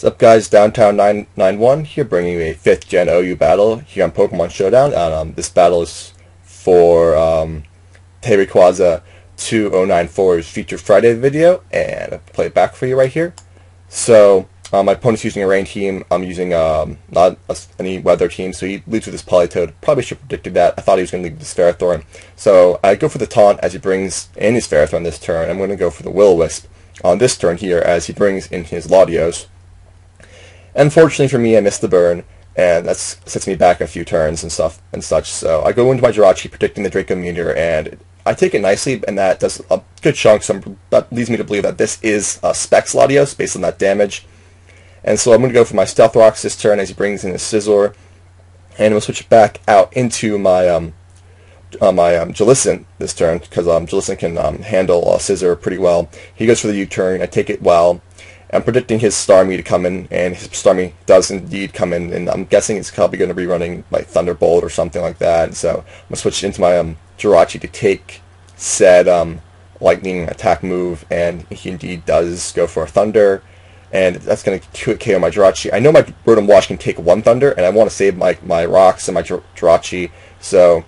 What's up, guys? Downtown991 here, bringing you a 5th Gen OU battle here on Pokemon Showdown. And this battle is for Rayquaza 2094's Feature Friday video, and I'll play it back for you right here. So my opponent's using a rain team. I'm using not any weather team, so he leads with his Politoed. Probably should have predicted that. I thought he was going to lead with his Ferrothorn. So I go for the taunt as he brings in his Ferrothorn this turn. I'm going to go for the Will-O-Wisp on this turn here as he brings in his Latios. Unfortunately for me, I missed the burn, and that sets me back a few turns and stuff and such. So I go into my Jirachi, predicting the Draco Meteor, and I take it nicely, and that does a good chunk. So that leads me to believe that this is Specs Latios based on that damage. And so I'm going to go for my Stealth Rocks this turn as he brings in his Scizor, and we'll switch back out into my Jellicent this turn, because Jellicent can handle Scizor pretty well. He goes for the U-turn. I take it well. I'm predicting his Starmie to come in, and his Starmie does indeed come in, and I'm guessing it's probably going to be running like Thunderbolt or something like that. And so I'm going to switch into my Jirachi to take said lightning attack move, and he indeed does go for a Thunder, and that's going to KO my Jirachi. I know my Rotom Wash can take one Thunder, and I want to save my Rocks and my Jirachi, so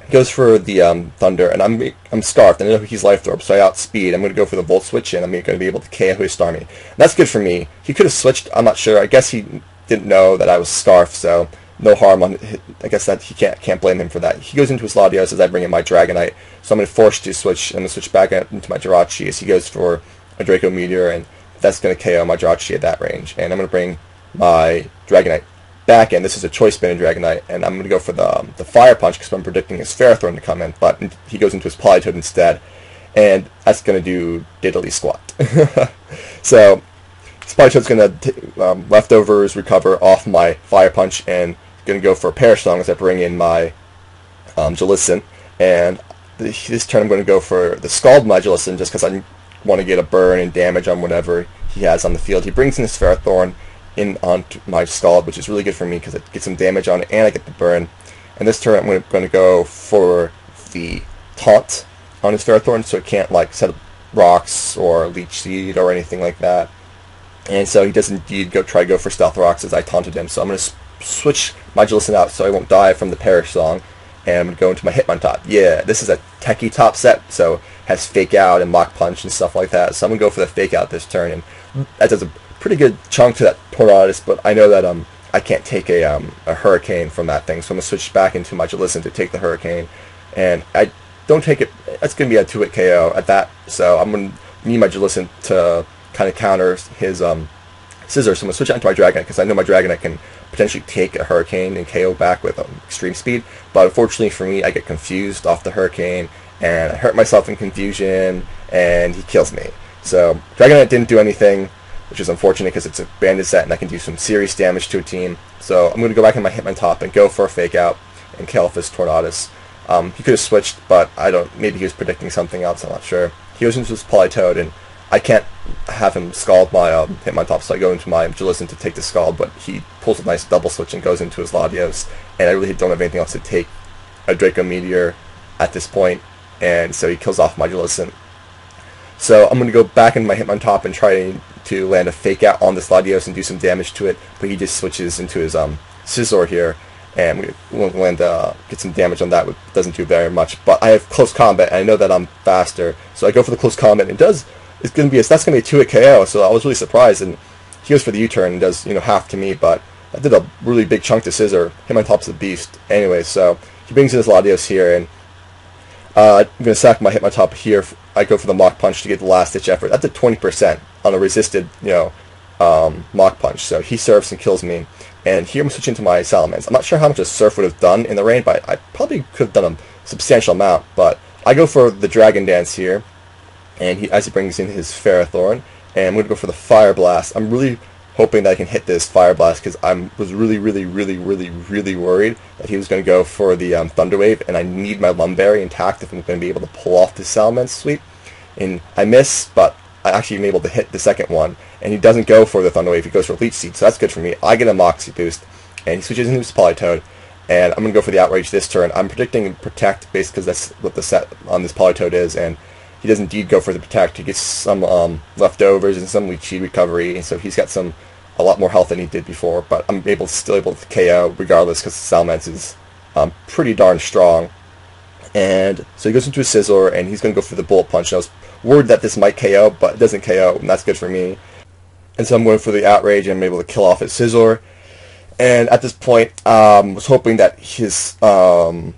goes for the Thunder, and I'm Scarfed, and I know he's Life Orb, so I outspeed. I'm going to go for the Volt Switch, and I'm going to be able to KO his Starmie. And that's good for me. He could have switched, I'm not sure. I guess he didn't know that I was Scarfed, so no harm on it. I guess that he can't blame him for that. He goes into his Latios as I bring in my Dragonite, so I'm going to force to switch. I'm going to switch back into my Jirachi as he goes for a Draco Meteor, and that's going to KO my Jirachi at that range. And I'm going to bring my Dragonite back in. This is a Choice Spin Dragonite, and I'm going to go for the Fire Punch because I'm predicting his Ferrothorn to come in, but he goes into his Politoed instead, and that's going to do diddly squat. So his Politoed's going to leftovers recover off my Fire Punch, and going to go for a Perish Song as I bring in my Jellicent, and this turn I'm going to go for the Scald my Jellicent just because I want to get a burn and damage on whatever he has on the field. He brings in his Ferrothorn in onto my Scald, which is really good for me because it gets some damage on it and I get the burn. And this turn I'm going to go for the taunt on his Ferrothorn, so it can't like set up rocks or Leech Seed or anything like that. And so he does indeed try to go for Stealth Rocks as I taunted him. So I'm going to switch my Jellicent out so I won't die from the Perish Song, and I'm going to go into my Hitmontop. Yeah, this is a techie top set, so it has Fake Out and Mach Punch and stuff like that. So I'm going to go for the Fake Out this turn, and that does a pretty good chunk to that Tornadus, but I know that I can't take a Hurricane from that thing, so I'm going to switch back into my Jellicent to take the Hurricane, and I don't take it. That's going to be a 2-hit KO at that, so I'm going to need my Jellicent to kind of counter his Scizor, so I'm going to switch out into my Dragonite, because I know my Dragonite can potentially take a Hurricane and KO back with extreme speed, but unfortunately for me, I get confused off the Hurricane, and I hurt myself in confusion, and he kills me. So Dragonite didn't do anything, which is unfortunate because it's a banded set and I can do some serious damage to a team. So I'm going to go back in my Hitmontop and go for a Fake Out and kill off his Tornadus. He could have switched, but maybe he was predicting something else, I'm not sure. He goes into his Politoed, and I can't have him Scald my Hitmontop, so I go into my Jellicent to take the Scald, but he pulls a nice double switch and goes into his Latios, and I really don't have anything else to take a Draco Meteor at this point, and so he kills off my Jellicent. So I'm going to go back into my Hitmontop and try to land a Fake Out on this Latios and do some damage to it, but he just switches into his Scizor here, and we're going to get some damage on that, which doesn't do very much. But I have Close Combat, and I know that I'm faster, so I go for the Close Combat, and that's going to be a 2-hit KO, so I was really surprised, and he goes for the U-turn and does half to me, but I did a really big chunk to Scizor. Hitmontop's a beast. Anyway, so he brings in his Latios here, and I'm going to sack my Hitmontop here. I go for the Mach Punch to get the last-ditch effort. That's at 20% on a resisted, Mach Punch. So he surfs and kills me. And here I'm switching to my Salamence. I'm not sure how much a Surf would have done in the rain, but I probably could have done a substantial amount. But I go for the Dragon Dance here, and as he brings in his Ferrothorn, and I'm going to go for the Fire Blast. I'm really hoping that I can hit this Fire Blast because I was really worried that he was going to go for the Thunder Wave, and I need my Lumberry intact if I'm going to be able to pull off the Salamence sweep. And I miss, but I actually am able to hit the second one, and he doesn't go for the Thunder Wave, he goes for Leech Seed, so that's good for me. I get a Moxie boost, and he switches into his Politoed, and I'm going to go for the Outrage this turn. I'm predicting Protect, based because that's what the set on this Politoed is, and he does indeed go for the Protect. He gets some leftovers and some Leech Seed recovery, and so he's got some a lot more health than he did before, but I'm still able to KO regardless because Salamence is pretty darn strong. And so he goes into a Scizor, and he's going to go for the Bullet Punch. And I was worried that this might KO, but it doesn't KO, and that's good for me. And so I'm going for the Outrage, and I'm able to kill off his Scizor. And at this point, was hoping that his... and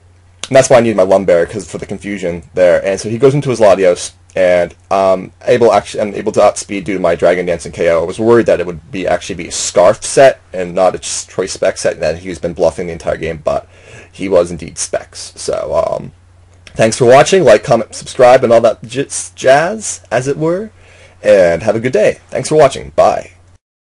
that's why I needed my Lumberry, because for the confusion there. And so he goes into his Latios, and I'm able to outspeed due to my Dragon Dance and KO. I was worried that it would actually be a Scarf set, and not a Choice Spec set, and that he's been bluffing the entire game, but he was indeed Specs. So, thanks for watching. Like, comment, subscribe, and all that jazz, as it were. And have a good day. Thanks for watching. Bye.